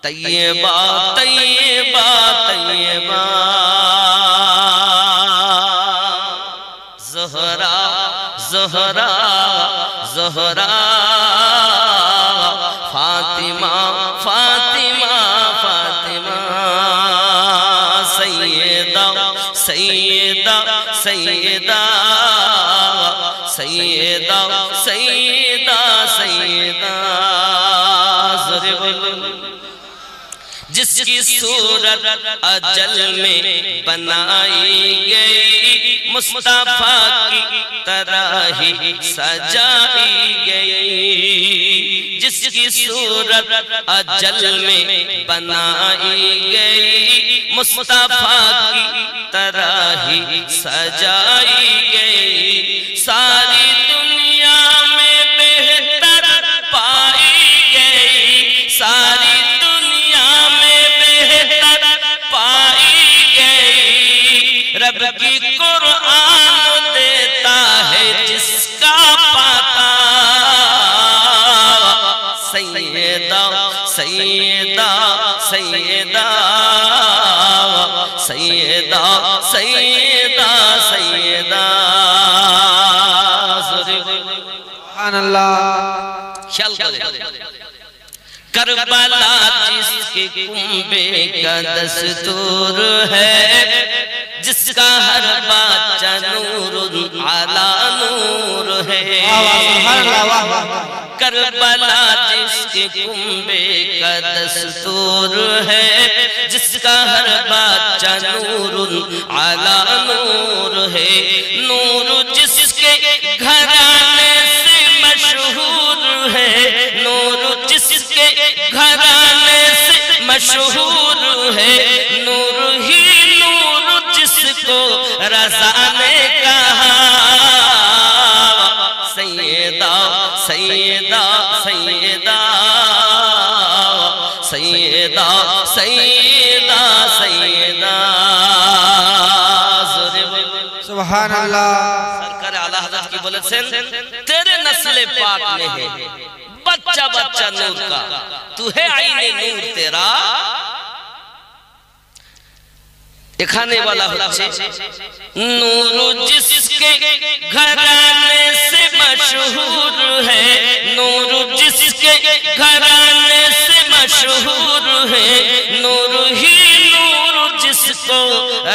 طیبہ طیبہ طیبہ زہرا زہرا زہرا فاطمہ فاطمہ فاطمہ سیدہ سیدہ سیدہ سیدہ سیدہ سیدہ جس کی صورت اجل میں بنائی گئی مصطفیٰ کی طرح ہی سجائی گئی جس کی صورت اجل میں بنائی گئی مصطفیٰ کی طرح ہی سجائی گئی ساری دنیا میں بہتر پائی گئی ساری رب کی قرآن دیتا ہے جس کا پاتا سیدہ سیدہ سیدہ سیدہ سیدہ سیدہ سبحان اللہ خیال کریں کربلا جس کے کنبے کا دستور ہے جس کا ہر بچہ نور علی نور ہے کربلا جس کے کنبے کا دستور ہے جس کا ہر بچہ نور علی نور ہے نور جس کے گھرانے سے مشہور ہے نور جس کے گھرانے سے مشہور ہے نور ہی نور جس کو رضا نے کہا سیدہ سیدہ سیدہ سیدہ سیدہ سیدہ سبحان اللہ سرکار اعلیٰ حضرت کی بولت سے تیرے نسل پاک میں ہے بچہ بچہ نور کا تو ہے عین نور تیرا دکھانے والا ہوتے نور جس کے گھرانے سے مشہور ہے نور جس کے گھرانے سے مشہور ہے نور ہی نور جس کو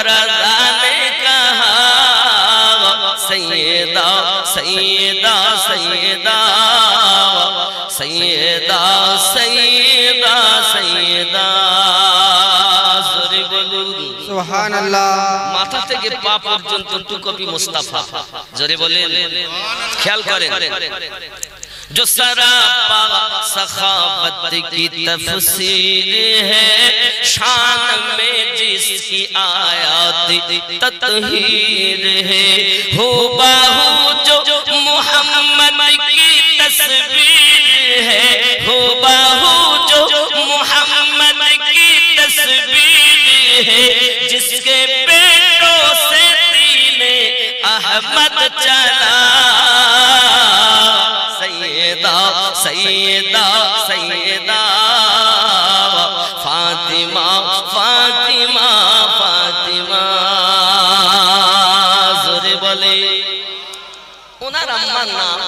رضا نے کہا سیدہ سیدہ سیدہ سیدہ سیدہ سیدہ سبحان اللہ মাথা থেকে পা পর্যন্ত টুকপি মুস্তাফা জোরে বলেন খেয়াল করেন جو سراپا سخاوت کی تفسیر ہے شان میں جس کی آیات تطہیر ہے ہو باہو جو محمد کی تصویر ہے ہو باہو جو محمد کی تصویر ہے جس کے پیٹوں سے دین احمد چلا سیدہ سیدہ سیدہ فاطمہ فاطمہ فاطمہ زورے بولے انہا رمان نام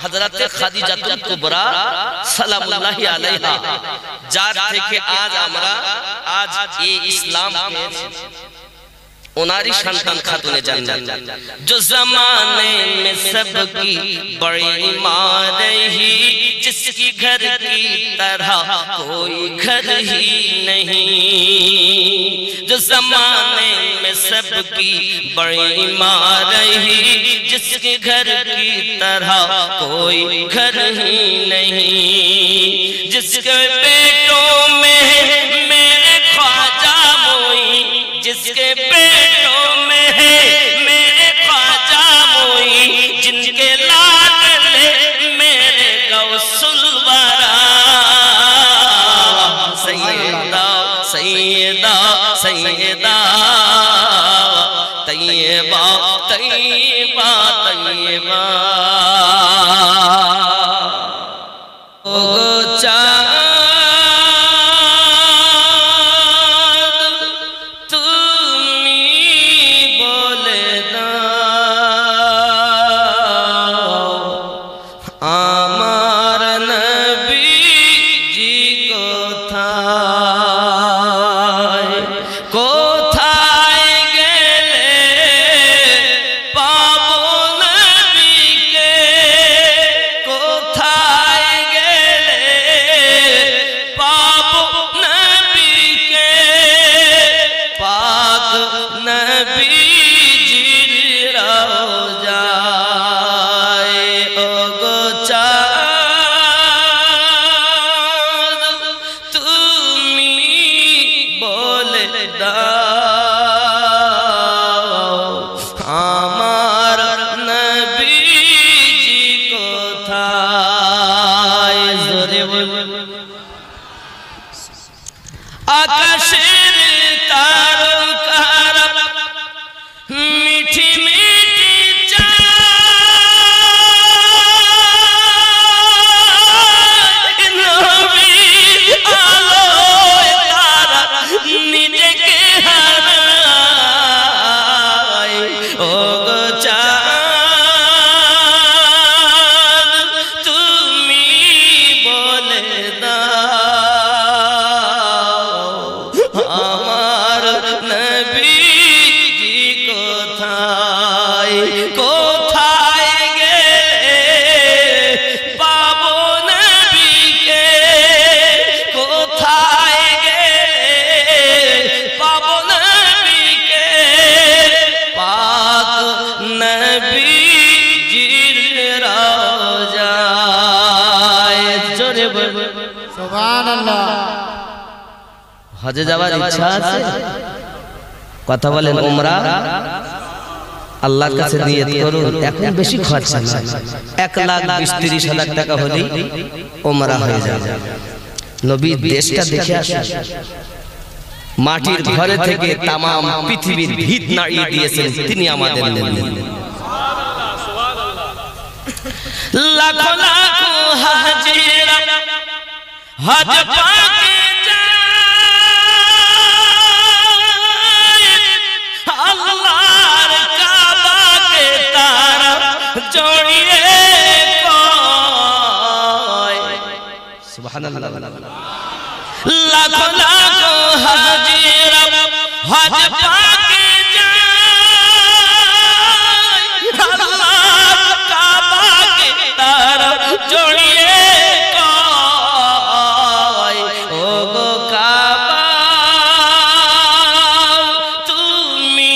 حضرت خدیجہ کبرا سلام اللہ علیہا جار تھے کہ آج ہمارا آج یہ اسلام اناری شانتان خاتون جنت جو زمانے میں سب کی بڑی ماں رہی جس کی گھر کی طرح کوئی گھر ہی نہیں جو زمانے میں سب کی بڑی ماں رہی جس کی گھر کی طرح کوئی گھر ہی نہیں جس کے پیٹوں میں میرے خواجہ موئی جس کے پیٹوں میں میرے خواجہ موئی جن کے لاڈلے میرے غوث الورا سیدہ سیدہ سیدہ طیبہ طیبہ तय्यबा ओ चाँद तुमी बोले दाओ आमार नबी जी कोथाय गेले पाबो नबीके कोथाय गेले पाबो नबीके पाक नबीजिर रौजाए ओगो चाँद तुमी बोले दाओ आमार नबीजी कोथाय जोरे आकाशेर तारकार मिठी मिठी चाँद नबीर आलोय तारा নিজেকে হারায় ওগো চাঁদ তুমি বলে দাও আমার নবীজি কোথায় কোথায় গেলে পাবো নবীকে কোথায় গেলে পাবো নবীকে পাক নবীজির রওজায় জোরে বল সুবহানাল্লাহ। হজে যাওয়ার ইচ্ছা আছে কথা বলেন উমরা আল্লাহর কাছে নিয়ত করুন এখন বেশি খরচা না 1,20,30,000 টাকা হলেই উমরা হয়ে যাবে নবীর দেশটা দেখে আসুন মাটির ঘরে থেকে তাম পৃথিবীর ভিত নাড়িয়ে দিয়েছেন তিনি আমাদের জন্য লাখো লাখো হাজিরা হজ পাকে যায় আল্লাহর কাবাকে তারা জড়িয়ে কয় সুবহানাল্লাহ লাখো লাখো হাজিরা হজ পাকে যায় আল্লাহর কাবাকে তারা জড়িয়ে কয় ওগো কাবা তুমি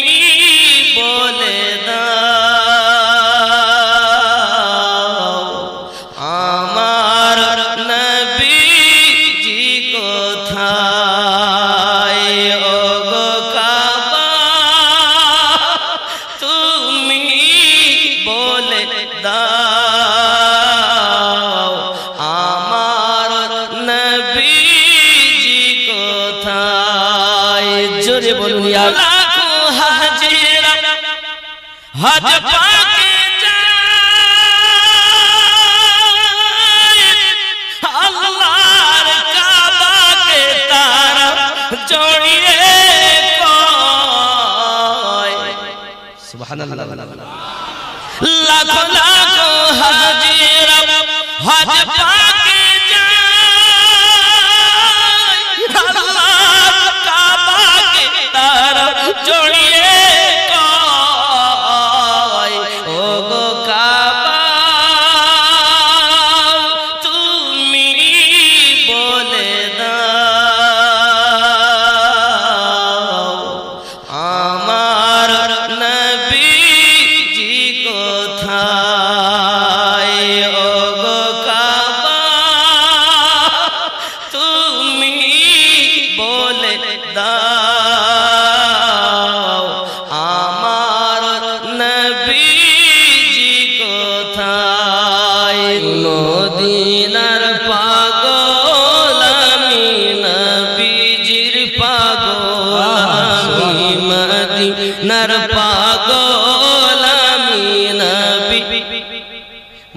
বলে দাও আমার নবীজি কোথায় ওগো কাবা তুমি বলে দাও আমার নবীজি কোথায় জোরে বলুন ইয়া লাখো হাজিরা হজ পাকে যায় আল্লাহর কাবাকে তারা জড়িয়ে কয় সুবহানাল্লাহ লাখো লাখো হাজিরা হজ পাকে যায় আল্লাহর কাবাকে তারা জড়িয়ে কয় ওগো কাবা তুমি বলে দাও আমার নবীজি কোথায় ওগো কাবা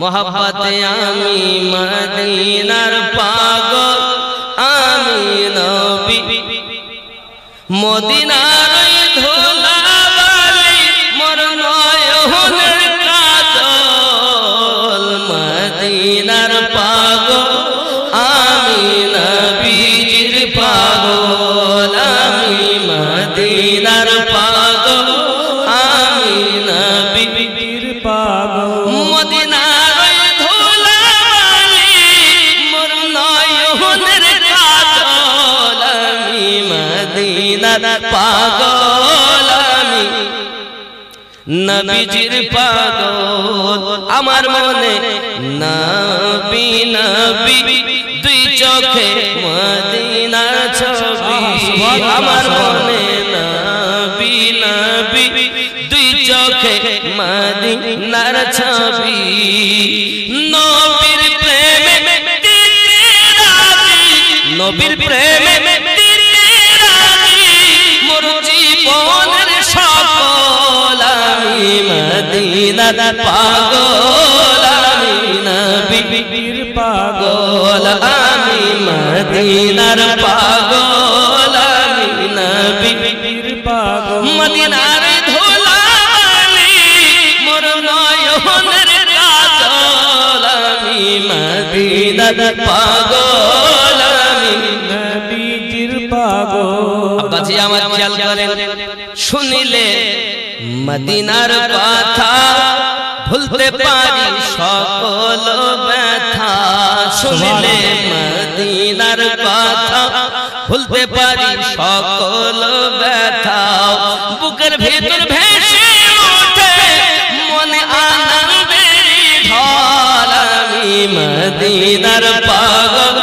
मोहब्बते आमी मदीनार पागल आमी नबी मदीनार धोला वाली मोर नयনের काजल मदीनार पागल आमी नबीजिर पागल आमी मदीनार पागल आमी नबीजिर पागल मदीनार धोला वाली मोर नयনের काजल आमी मदीनार पागल आमी नबीजिर पागल आमार मने नबी नबी दुई चोखे मदीनार छवि आमार मने नबी नबी दुई चोखे मदीनार छवि नबीर प्रेमे दिते राजी नबीर प्रेमे दिते राजी मोर जीवনের সকল আমি মদিনার পাগল আমি নবীর পাগল আমি মদিনার পাগল আমি নবীর পাগল মদিনার ধুলা বালি মোর নয়নের কাজল আমি মদিনার পাগল আমি নবীর পাগল আব্বাজি আমার খেয়াল করেন শুনিলে মদিনার কথা ভুলতে পারি সকল ব্যথা শুনিলে মদিনার কথা ভুলতে পারি সকল ব্যথা বুকের ভিতর ভেসে ওঠে মনে আনন্দের ঢল আমি মদিনার পাগল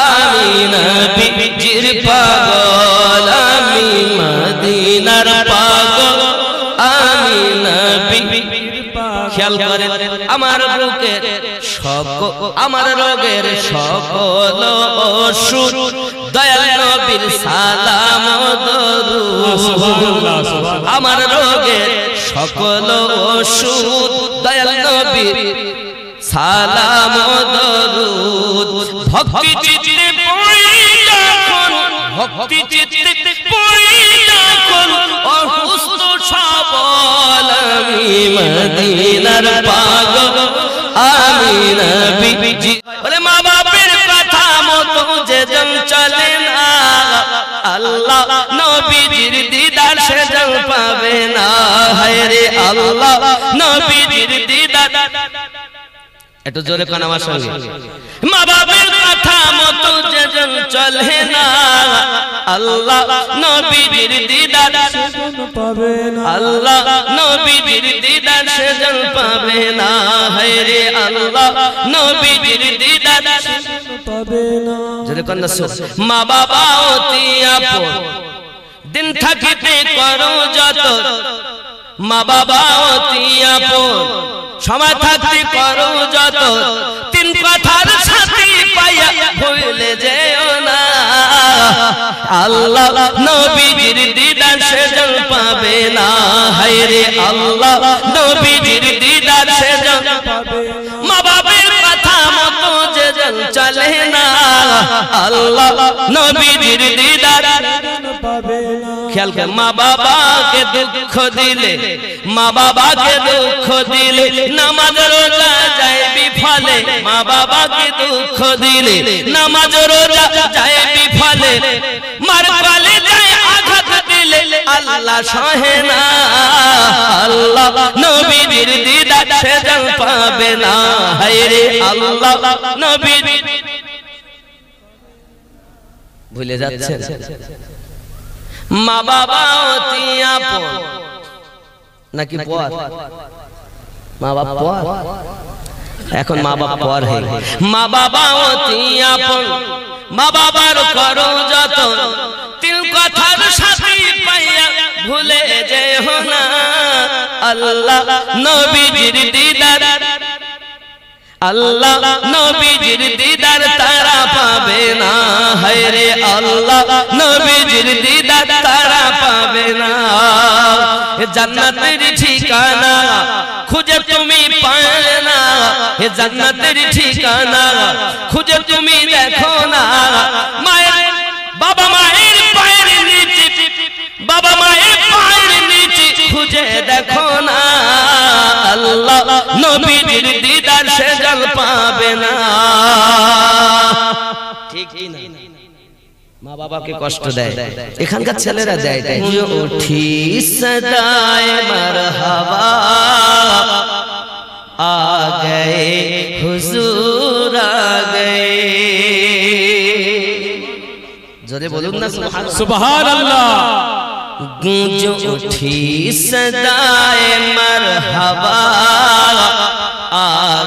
আমি নবীজির পাগল আমি মদিনার পাগল আমি নবীর পাগল খেয়াল করেন আমার বুকের আমার রোগের সকল ওষুধ দয়াল নবীর সালাম দরুদ আমার রোগের সকল ওষুধ দয়াল নবীর সালাম দরুদ ভক্তি চিত্তে পড়ি যখন ভক্তি চিত্তে পড়ি যখন অসুস্থ সবল আমি মদিনার পাগল আমি নবীজি ওরে মা বাপের কথা মতো যে জন চলে না আল্লাহ নবীজির দিদার সে জন পাবে না হায় রে আল্লাহ নবীজির দিদার একটু জোরে কোন আমার সঙ্গে মা বাবার কথা মতো যেজন চলে না আল্লাহ নবীজির দিদার সেজন পাবে না আল্লাহ নবীজির দিদার সেজন পাবে না হায় রে আল্লাহ নবীজির দিদার সেজন পাবে না জোরে কোন মা বাবা অতি আপন দিন থাকিতে করো যত মা বাবা অতি আপন সময় থাকতে করো যত তিন কথার সাথী পাইয়া ভুলে যেও না আল্লাহ নবীজির দিদার সেজন পাবে না হায় রে আল্লাহ নবীজির দিদার সেজন পাবে মা বাবার কথা মতো যেজন চলে না আল্লাহ নবীজির দিদার পাবে না খেয়াল করে মা বাবাকে দুঃখ দিলে মা বাবাকে দুঃখ দিলে নামাজ রোজা যায় বিফলে মা বাবাকে দুঃখ দিলে নামাজ রোজা যায় বিফলে মার গালে যায় আঘাত দিলে আল্লাহ সহে না আল্লাহ নবীজির দিদার সেজন পাবে না হায় রে আল্লাহ নবীর ভুলে যাচ্ছেন মা বাবা অতি আপন নাকি পর মা বাবা পর এখন মা বাবা পর হয়ে মা বাবা অতি আপন মা বাবার করো যত তিন কথার সাথী পাইয়া ভুলে যেও না আল্লাহ নবীজির দিদার আল্লাহ নবীজির দিদার তারা পাবে না হায় রে আল্লাহ নবীজির দিদার তারা পাবে না জান্নাতের ঠিকানা খুঁজে তুমি পাবে না হে জান্নাতের ঠিকানা খুঁজে তুমি দেখো না মায়ের বাবা মায়ের পায়ের নিচে বাবা মায়ের পায়ের নিচে খুঁজে দেখো না আল্লাহ নবীর দিদার সে জল পাবে না ঠিক কি না মা বাবাকে কষ্ট দেয় এখানকার ছেলেরা দেয় উঠি সদায়ে মারহাবা आ गए हुजूर आ गए जोरे बोलूं ना सुभान अल्लाह गूंज उठी सदाए मरहबा आ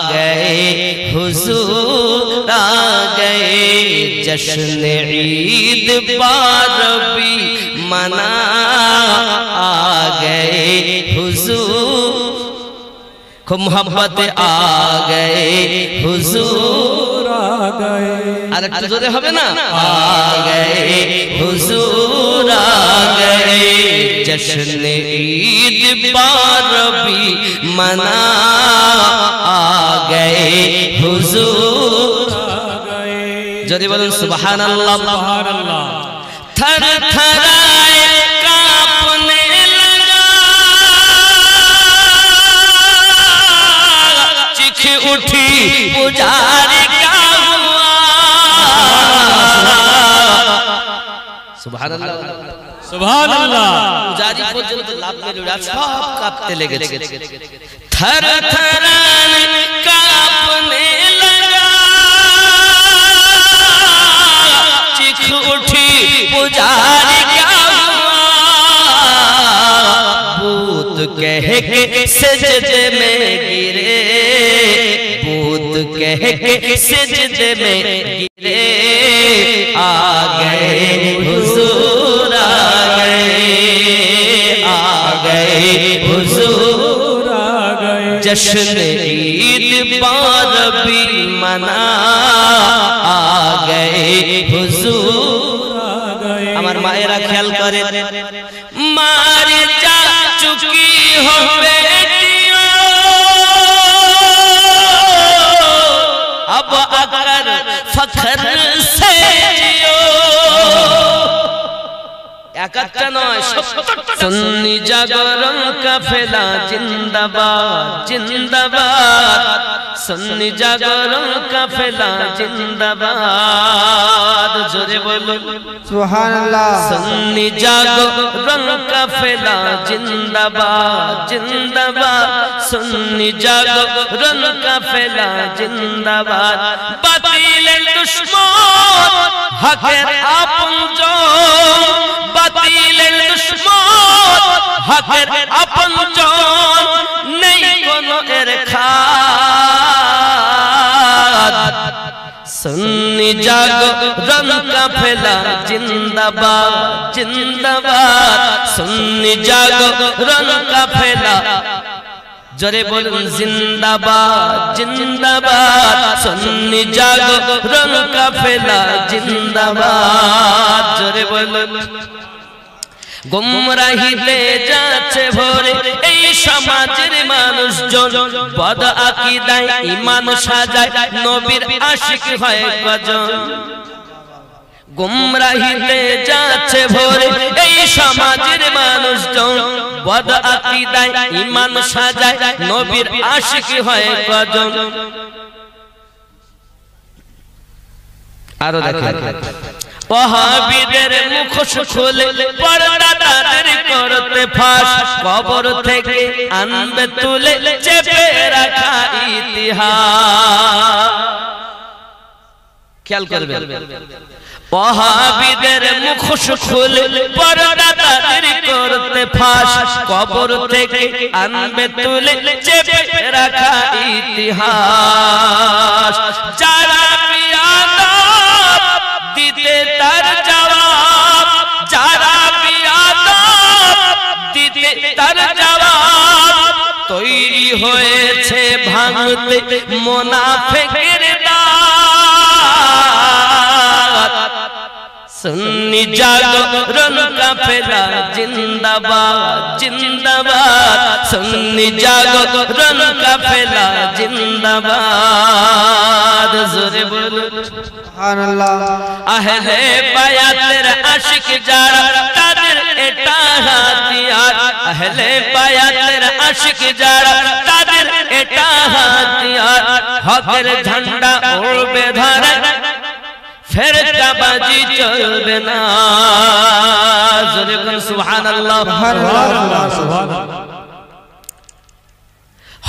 गए हुजूर आ गए जश्न ईद बारबी मना आ गए हुजूर खूब मोहब्बत आ गए हुजूर आ गए अरे जोरे होबे ना आ गए हुजूर आ गए जश्न ईद बारबी मना आ गए हुजूर आ गए जोरे बोलूं सुभान अल्लाह थर थराए कांपने उठी पुजारी क्या हुआ सुभान अल्लाह सुभान अल्लाह पुजारी পর্যন্ত লাভ মেরে সব কাঁপতে লেগেছে थर थराने कांपने लगा चीख उठी पुजारी क्या हुआ भूत कह के सजदे में गिरे भूत कह के सजदे में गिरे आ गए हुजूर आ गए हुजूर आ गए जश्न ईद बारबी मना आ गए हुजूर आ गए আমার মায়েরা খেয়াল করে মারি যা চুকি হবে अब अगर फखर से जियो একটা নয় সুন্নি জাগরণ কাফেলা জিন্দাবাদ জিন্দাবাদ সুন্নি জাগরণ কাফেলা জিন্দাবাদ জোরে বলো সুবহানাল্লাহ সুন্নি জাগরণ কাফেলা জিন্দাবাদ জিন্দাবাদ সুন্নি জাগরণ কাফেলা জিন্দাবাদ বাতিলের দুশমন হকের আপনজন বাতিলের দুশমন হকের আপনজন নেই কোনো এর খাদ সুন্নি জাগরণ কাফেলা জিন্দাবাদ জিন্দাবাদ সুন্নি জাগরণ কাফেলা জোরে বলুন জিন্দাবাদ জিন্দাবাদ সুন্নি জাগরণ কাফেলা জিন্দাবাদ জোরে বলুন গুমরাহিতে যাচ্ছে ভরে এই সমাজের মানুষজন বদ আকীদায় ঈমান সাজায় নবীর আশিক হয় কজন গুমরাহিতে যাচ্ছে ভরে এই সমাজের মানুষজন বদ আকীদায় ঈমান সাজায় নবীর আশিক হয় কজন আরো দেখেন ওয়াহাবীদের মুখোশ খুলে পর্দা তাদের করতে ফাঁস কবর থেকে আনবে তুলে চেপে রাখা ইতিহাস খেয়াল করবেন ওয়াহাবীদের মুখোশ খুলে পর্দা তাদের করতে ফাঁস কবর থেকে আনবে তুলে চেপে রাখা ইতিহাস যারা বিয়াদব দিতে তার জবাব যারা বিয়াদব দিতে তার জবাব তৈরি হয়েছে ভাঙতে মুনাফিকের দাঁত সুন্নি জাগরণ কাফেলা জিন্দাবাদ জিন্দাবাদ সুন্নি জাগরণ কাফেলা জিন্দাবাদ जिंदाबाद ज़ोरे बोलो सुभान अल्लाह अहले बायातेर आशिक जारा तादेर एटा हाथियार अहले बायातेर आशिक जारा तादेर एटा हाथियार हकेर झंडा उड़बे धरे फिर कबाजी चलबे ना ज़ोरे बोलो सुभान अल्लाह सुभान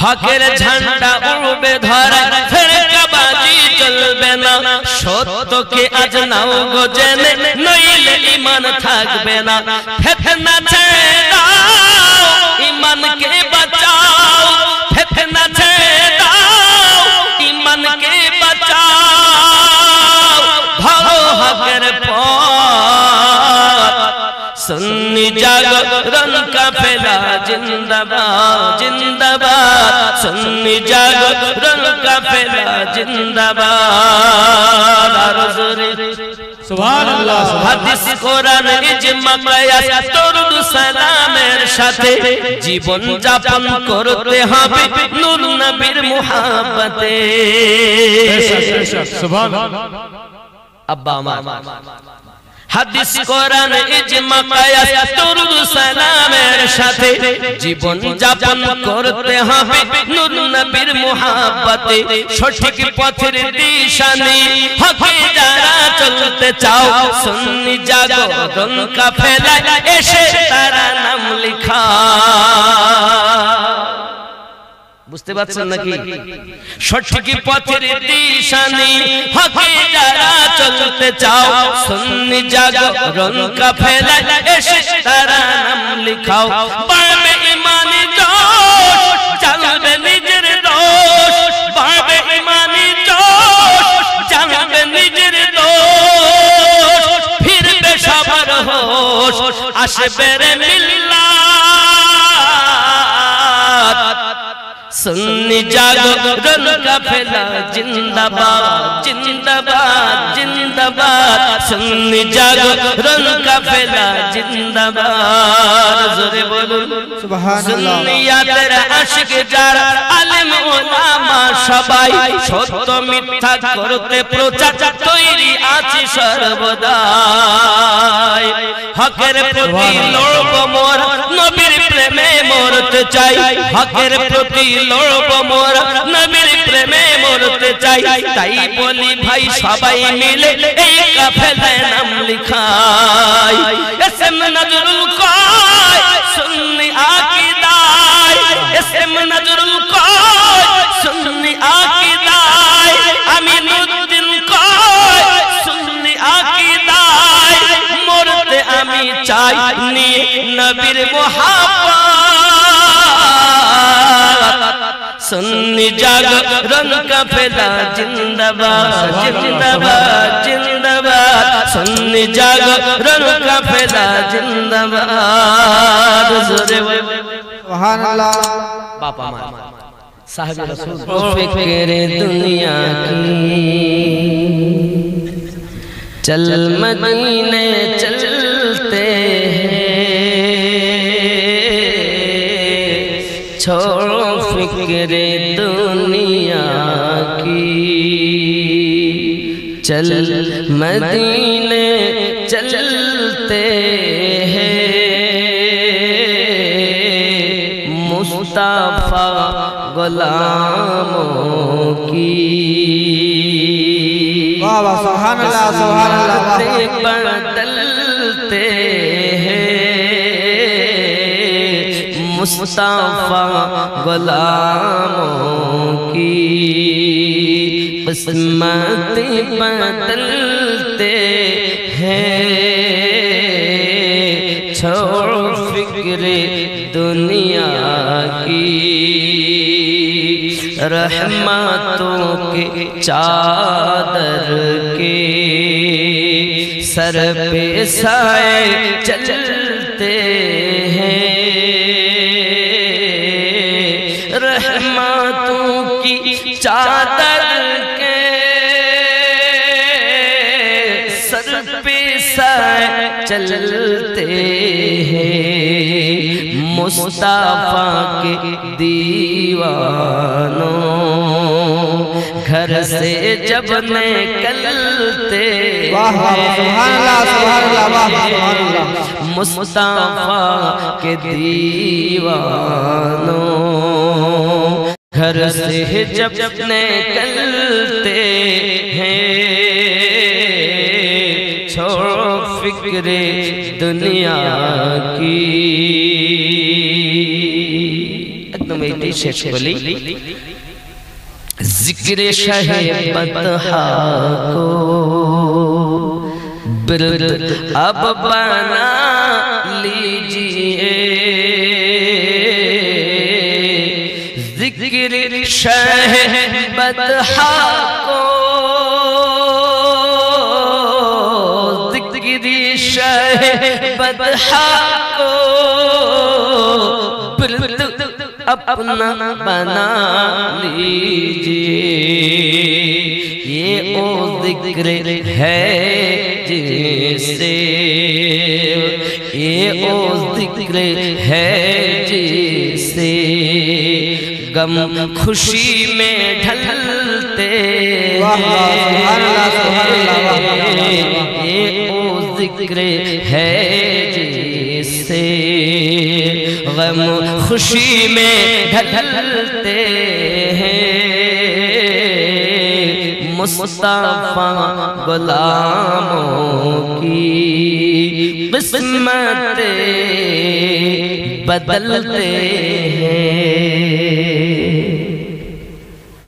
हकेर झंडा उड़बे धरे फिर कबाजी चलबे ना सत्य के आज नाओ गो जेने नइले ईमान थाकबे ना फितना ছেড়ে দাও ईमान के बचाओ फितना ছেড়ে দাও ईमान के बचाओ भागो हकेर पथ सुन्नी जागरण का फैला जिंदाबाद जिंदाबाद सुन्नी जागरण का फैला जिंदाबाद सुभान अल्लाह हादिस कुरान इजमा कियास दरूद सालामेर साथे जीवन যাপন করতে হবে নূর নবীর মুহাব্বতে सुभान अब्बा আমার হাদিস কোরআন ইজমা কিয়াস দরুদ সালামের সাথে জীবন যাপন করতে হবে নূর নবীর মুহাব্বতে সঠিক পথের দিশানি হকে যারা চলতে চাও সুন্নি জাগরণ কাফেলায় এসে তারা নাম লেখা বুঝতে পারছেন নাকি সঠিক পথের দিশানি হকে যারা চলতে চাও সুন্নি জাগরণ কাফেলায় এসে তারা নাম লিখাও বাড়বে ঈমানি জোশ জানবে নিজের দোষ বাড়বে ঈমানি জোশ জানবে নিজের দোষ ফিরবে সবার হোশ আসবে রে মিল্লাত सुन्नी जागरण का फैला जिंदाबाद जिंदाबाद जिंदाबाद सुन्नी जागरण का फैला जिंदाबाद ज़ोरे बोलो सुभान अल्लाह सुन्नियातेर आशिक जारा आलिम उलामा सबाई सत्य मिथ्या करते प्रचार तैरी आछि सर्वदाई हकेर प्रति लड़ब मोर नबीर प्रेमे मरते चाই हकेर प्रति लड़ब मोर नबीर प्रेमे मरते চাই তাই বলি ভাই সবাই মিলে এই কাফেলায় নাম লিখাই এসএম নজরুল কয় সুন্নি আকীদায় এসএম নজরুল কয় সুন্নি আকীদায় আমিনুদ্দিন কয় সুন্নি আকীদায় মরতে আমি চাই নিয়ে নবীর মুহাব্বত सुन्नी जागरण का फैला जिंदाबाद जिंदाबाद जिंदाबाद सुन्नी जागरण का फैला जिंदाबाद सुभान अल्लाह बापा साहिब रसूल फिक्र दुनिया की चल मदीने चलते छोड़ो फिक्र दुनिया की चल मदीने चलते हैं मुस्तफा गुलामों की वाह वाह सुभान अल्लाह बदलते मुस्तफा गुलामों की किस्मत बदलते हैं छोड़ो फिक्र दुनिया की रहमतों के चादर के सर पे साए चलते हैं रहमतों की चादर के सर पे साए चलते हैं मुस्तफा के दीवानों گھر سے جب نکلتے واہ واہ سبحان اللہ سبحان اللہ واہ سبحان اللہ مصطفیٰ کے دیوانوں گھر سے جب نکلتے ہیں چھوڑو فکر دنیا کی ایک شیخ بولی ذکر شہ بطحا کو برد اب بنا لیجئے ذکر شہ بطحا کو ذکر شہ بطحا کو برد اپنا بنا لیجئے یہ او ذکر ہے جسے یہ او ذکر ہے جسے غم خوشی میں ڈھلتے یہ او ذکر ہے جسے غم خوشی میں ڈھلتے ہیں مصطفیٰ غلاموں کی قسمتیں بدلتے ہیں